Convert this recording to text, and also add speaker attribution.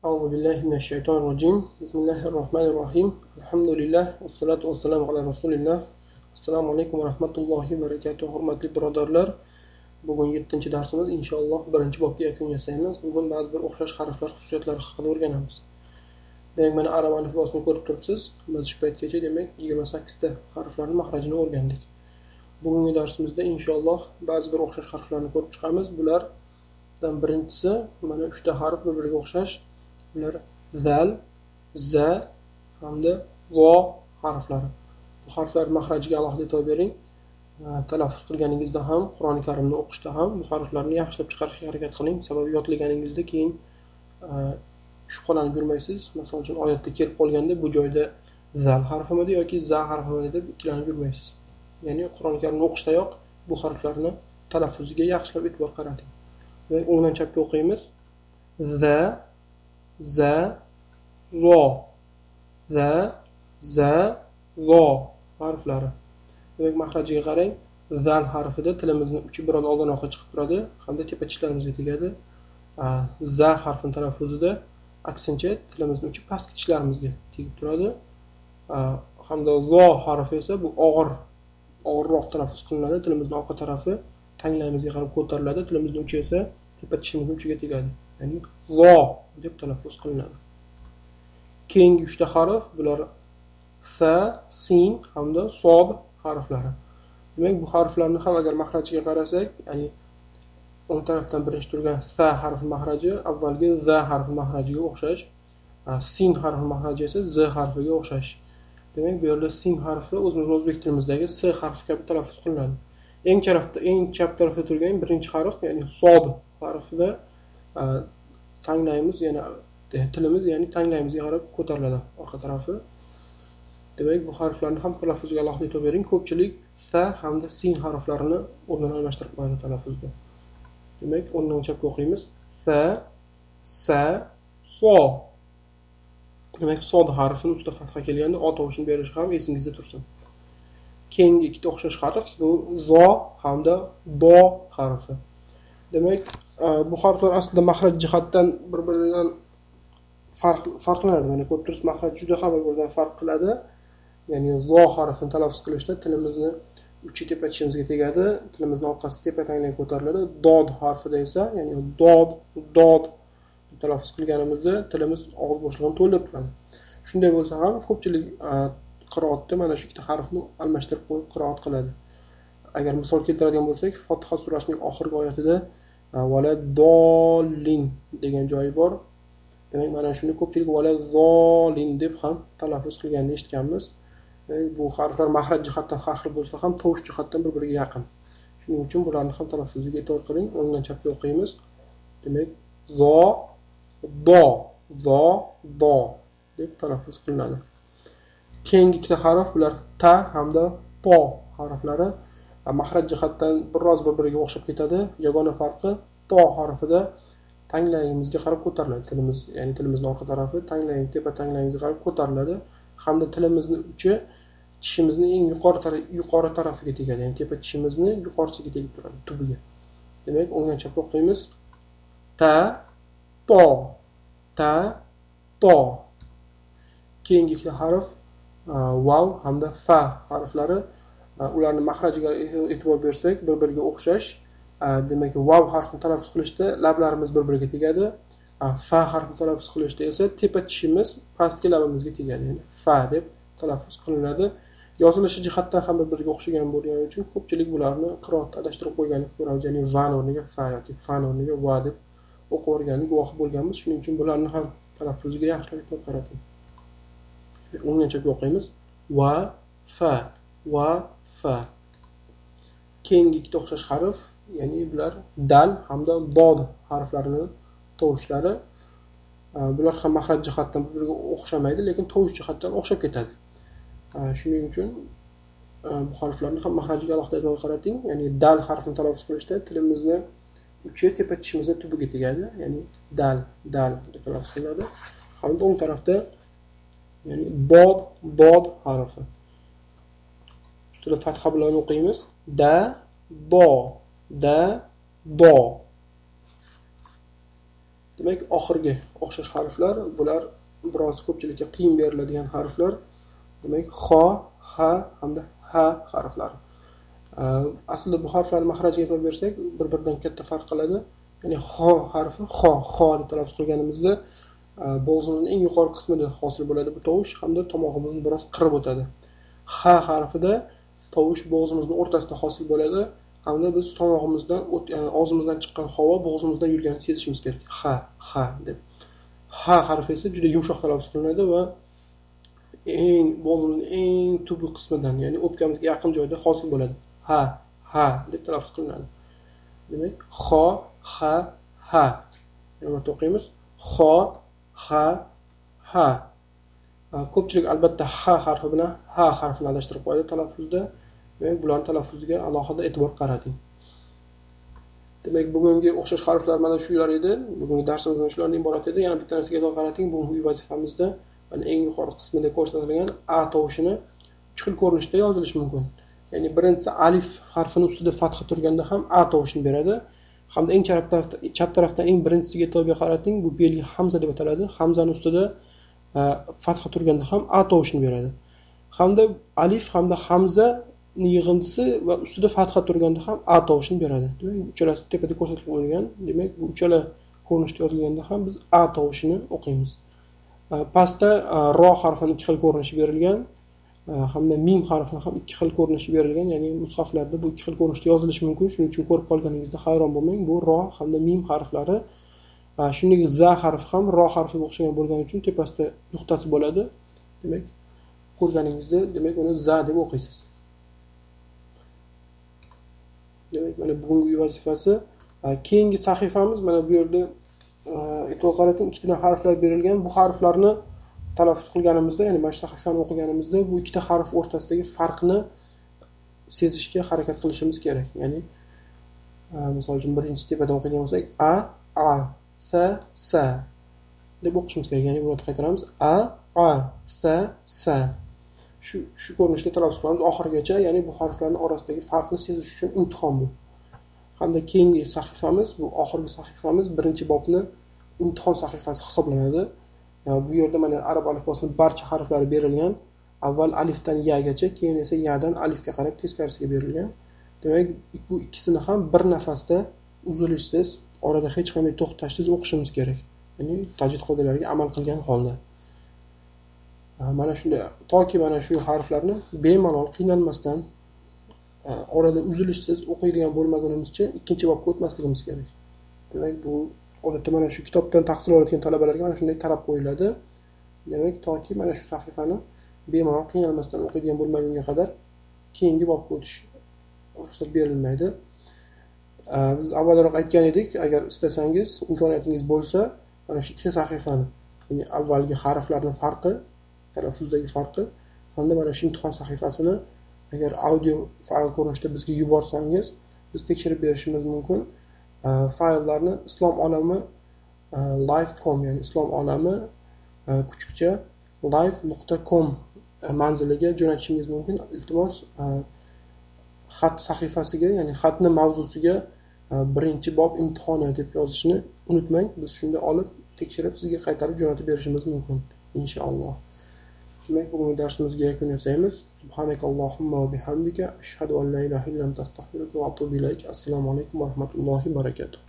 Speaker 1: أعوذ بالله من الشيطان الرجيم بسم الله الرحمن الرحيم الحمد لله والصلاة والسلام على رسول الله Assalomu alaykum va rahmatullohi va barakatuh. Hurmatli birodarlar, bugun 7-darsimiz. Inshaalloh birinchi bobga yakun yasaymiz. Bugun ba'zi bir o'xshash harflar xususiyatlari haqida o'rganamiz. Demak, mana arab alifbosini ko'rib turibsiz. Biz shu paytgacha demak 28 ta harflarning mahrajini o'rgandik. Bugungi darsimizda inshaalloh ba'zi bir o'xshash harflarni ko'rib chiqamiz. Bulardan birinchisi mana 3 ta harf bir-biriga o'xshash. Bular zal, za hamda vo harflari. Bu harflar mahrajiga alohida e'tibor bering. Talaffuz qilganingizda ham, Qur'oni Karimni o'qishda ham bu harflarni yaxshilab chiqarishga harakat qiling. Sababi yodlaganingizda keyin shubhalanib yurmaysiz. Masalan uchun oyatda kelib qolganda bu joyda zal harfimidi yoki za harfimidi deb ikkilanib yurmaysiz. Ya'ni Qur'oni Karimni o'qishdayoq bu harflarni talaffuziga yaxshilab e'tibor qarating. Va o'ngdan chapga o'qiymiz. Za, za, zo. Za, za, zo harflari. Demak, mahrajiga qarang. Zal harfida tilimizni uchi biroz oldinroqqa chiqib turadi hamda tepa tishlarimizga tegadi. Za harfining talaffuzida aksincha tilimizni uchi pastki tishlarimizga tegib turadi. Hamda zo harfi esa bu og'irroq talaffuz qilinadi. Tilimizning orqa tarafi tanglayimizga qarab ko'tariladi. Tilimizning uchi esa tepa tishimizning uchiga tegadi. Ya'ni zo deb talaffuz qilinadi. Keyingi 3 ta harf bular sa, sin hamda sod harflari. Demak, bu harflarni ham agar mahrajiga qarasak, ya'ni o'ng tarafdan birinchi turgan sa harfi mahraji avvalgi za harfi mahrajiga o'xshash, sin harfi mahraji esa z harfiga o'xshash. Demak, bu yerda sin harfi o'zimiz o'zbek tilimizdagi s harfi kabi talaffuz qilinadi. Eng chap tarafda turgan birinchi harf, ya'ni sod harfida tanglayimiz, ya'ni tilimiz, ya'ni tanglayimizga qarab ko'tariladi orqa tarafi. Demak, bu harflarni ham talaffuziga alohida e'tibor bering. Ko'pchilik sa hamda sin harflarini o'rnini almashtirib qo'yadi talaffuzda. Demak, o'ngdan chapga o'qiymiz. Sa, sa, so. Demak, sod harfining ustida fatha kelganda o tovushini berishi ham esingizda tursin. Keyingi ikkita o'xshash harf bu zo hamda bo harfi. Demak, bu harflar aslida mahraj jihatdan bir-biridan farqlanadi. Mana ko'rib turibsiz, mahraj juda ham bir-biridan farq qiladi. Ya'ni zo harfini talaffuz qilishda tilimizni uchi tepa tishimizga tegadi, tilimizning orqasi tepa tanglayga ko'tariladi. Dod harfida esa, ya'ni dod talaffuz qilganimizda tilimiz og'iz bo'shlig'ini to'ldirib turadi. Shunday bo'lsa ham ko'pchilik qiroatda mana shu ikkita harfni almashtirib qo'yib qiroat qiladi. Agar misol keltiradigan bo'lsak, Fotiha surasining oxirgi oyatida valadollin degan joyi bor. Demak, mana shuni ko'pchilik valazzolin deb ham talaffuz qilganini eshitganmiz. Bu harflar mahraj jihatdan har xil bo'lsa ham tovush jihatdan bir-biriga yaqin. Shuning uchun bularni ham talaffuziga e'tibor qiling. O'ngdan chapga o'qiymiz. Demak, zo, deb talaffuz qilinadi. Keyingi ikkita harf bular ta hamda po harflari. Mahraj jihatdan biroz bir-biriga o'xshab ketadi. Yagona farqi to harfida tanglayimizga qarab ko'tariladi. Ya'ni tilimizning orqa tarafi tepa tanglayimizga qarab ko'tariladi. Hamda tilimizning uchi tishimizning eng yuqori tarafiga tegadi. Ya'ni tepa tishimizni yuqorisiga tegib turadi, tubiga. Demak, o'ngdan chapga o'qiymiz. Ta, po. Keyingi ikkita harf vav hamda fa harflari. Ularni mahrajiga e'tibor bersak, bir-biriga o'xshash. Demak, vav harfini talaffuz qilishda lablarimiz bir-biriga tegadi. Fa harfini talaffuz qilishda esa tepa tishimiz pastki labimizga tegadi. Ya'ni fa deb talaffuz qilinadi. Yozilishi jihatdan ham bir-biriga o'xshagan bo'lgani uchun ko'pchilik bularni qiroatda adashtirib qo'yganini ko'ramiz. Ya'ni va o'rniga fa yoki fa o'rniga va deb o'qib o'rganib guvohi bo'lganmiz. Shuning uchun bularni ham talaffuziga yaxshilab e'tibor qarating. O'ngdan chapga o'qiymiz. Va, fa. Keyingi ikkita o'xshash harf, ya'ni bular dal hamda dod harflarining tovushlari. Bular ham mahraj jihatdan bir-biriga o'xshamaydi, lekin tovush jihatdan o'xshab ketadi. Shuning uchun bu harflarni ham mahrajiga alohida e'tibor qarating. Ya'ni dal harfini talaffuz qilishda tilimizni uchi tepa tishimizning tubiga tegadi. Ya'ni dal deb talaffuz qilinadi. Hamda o'ng tarafda ya'ni bod harfi. Ustida fatha bilan o'qiymiz. Do. Demak, oxirgi o'xshash harflar, bular biroz ko'pchilikka qiyin beriladigan harflar. Demak, xo, ha hamda ha harflari. Aslida bu harflarning mahrajiga e'tibor bersak, bir-biridan katta farq qiladi. Ya'ni xo harfi xo deb talaffuz qilganimizda bo'g'zimizning eng yuqori qismida hosil bo'ladi bu tovush hamda tomog'imizni biroz qirib o'tadi. Ha harfida tovush bo'g'zimizning o'rtasida hosil bo'ladi hamda biz tomog'imizdan og'zimizdan chiqqan havo bo'g'zimizdan yurganini sezishimiz kerak. Ha deb. Ha harfi esa juda yumshoq talaffuz qilinadi va bo'g'zimizning eng tubi qismidan, ya'ni o'pkamizga yaqin joyda hosil bo'ladi. Ha deb talaffuz qilinadi. Demak, xo, ha, ha. Yana o'qiymiz. Xo, ha, ha. Ko'pchilik albatta ha harfi bilan ha harfini adashtirib qo'yadi talaffuzda. Demak, bularning talaffuziga alohida e'tibor qarating. Demak, bugungi o'xshash harflar mana shular edi. Bugungi darsimiz mana shulardan iborat edi. Yana bitta narsaga e'tibor qarating. Bugungi vazifamizda mana eng yuqori qismida ko'rsatilgan a tovushini 3 xil ko'rinishda yozilishi mumkin. Ya'ni birinchisi alif harfining ustida fatha turganda ham a tovushini beradi. Hamda eng chap tarafdan eng birinchisiga e'tibor qarating. Bu belgi hamza deb ataladi. Hamzaning ustida fatha turganda ham a tovushini beradi. Hamda alif hamda hamza yig'indisi va ustida fatha turganda ham a tovushini beradi. Demak, uchalasi tepada ko'rsatilib qo'yilgan. Demak, bu uchala ko'rinishda yozilganda ham biz a tovushini o'qiymiz. Pastda ro harfining 2 xil ko'rinishi berilgan, hamda mim harfining ham 2 xil ko'rinishi berilgan, ya'ni mushaflarda bu 2 xil ko'rinishda yozilishi mumkin. Shuning uchun ko'rib qolganingizda hayron bo'lmang. Bu ro hamda mim harflari. Shuningdek, za harfi ham ro harfiga o'xshagan bo'lgani uchun tepasida nuqtasi bo'ladi. Demak, ko'rganingizda, demak, uni za deb o'qiysiz. Demak, mana bugungi vazifasi. Keyingi sahifamiz mana bu yerda e'tibor qarating, 2 ta harflar berilgan. Bu harflarni talaffuz qilganimizda, ya'ni mana shu sahifani o'qiganimizda bu 2 ta harf o'rtasidagi farqni sezishga harakat qilishimiz kerak. Ya'ni misol uchun birinchi tepadan o'qigan bo'lsak a sa deb o'qishimiz kerak. Ya'ni buni qaytaramiz. A sa shu ko'rinishda talaffuz qilamiz oxirigacha, ya'ni bu harflarning orasidagi farqni sezish uchun imtihon bu. Hamda keyingi sahifamiz, bu oxirgi sahifamiz, birinchi bobni imtihon sahifasi hisoblanadi. Bu yerda mana arab alifbosining barcha harflari berilgan. Avval alifdan yagacha, keyin esa yadan alifga qarab teskarisiga berilgan. Demak, bu ikkisini ham bir nafasda uzilishsiz, orada hech qanday to'xtashsiz o'qishimiz kerak. Ya'ni tajvid qoidalariga amal qilgan holda. Mana shunday, toki mana shu harflarni bemalol qiynalmasdan orada uzilishsiz o'qiydigan bo'lmagunimizcha ikkinchi bobga o'tmasligimiz kerak. Demak, bu odatda mana shu kitobdan tahsil olayotgan talabalarga mana shunday talab qo'yiladi. Demak, toki mana shu sahifani bemalol qiynalmasdan o'qiydigan bo'lmagunga qadar keyingi bobga o'tish ruxsat berilmaydi. Biz avvalroq aytgan edik, agar istasangiz, imkoniyatingiz bo'lsa, mana shu 2 sahifani, ya'ni avvalgi harflarning farqi, talaffuzdagi farqi hamda mana shu imtihon sahifasini agar audio fayl ko'rinishda bizga yuborsangiz, biz tekshirib berishimiz mumkin. Fayllarni Islom olami live.com, ya'ni Islom olami kuchukcha live.com manziliga jo'natishingiz mumkin. Iltimos, xat sahifasiga, ya'ni xatni mavzusiga birinchi bob imtihoni deb yozishni unutmang. Biz shunda olib tekshirib sizga qaytarib jo'natib berishimiz mumkin, inshaalloh. Demak, bugungi darsimizga yakun yasaymiz. Subhanakallohumma va bihamdika ashhadu an la ilaha illa anta astaghfiruka va atubu ilayk. Assalomu alaykum va rahmatullohi va barakatuh.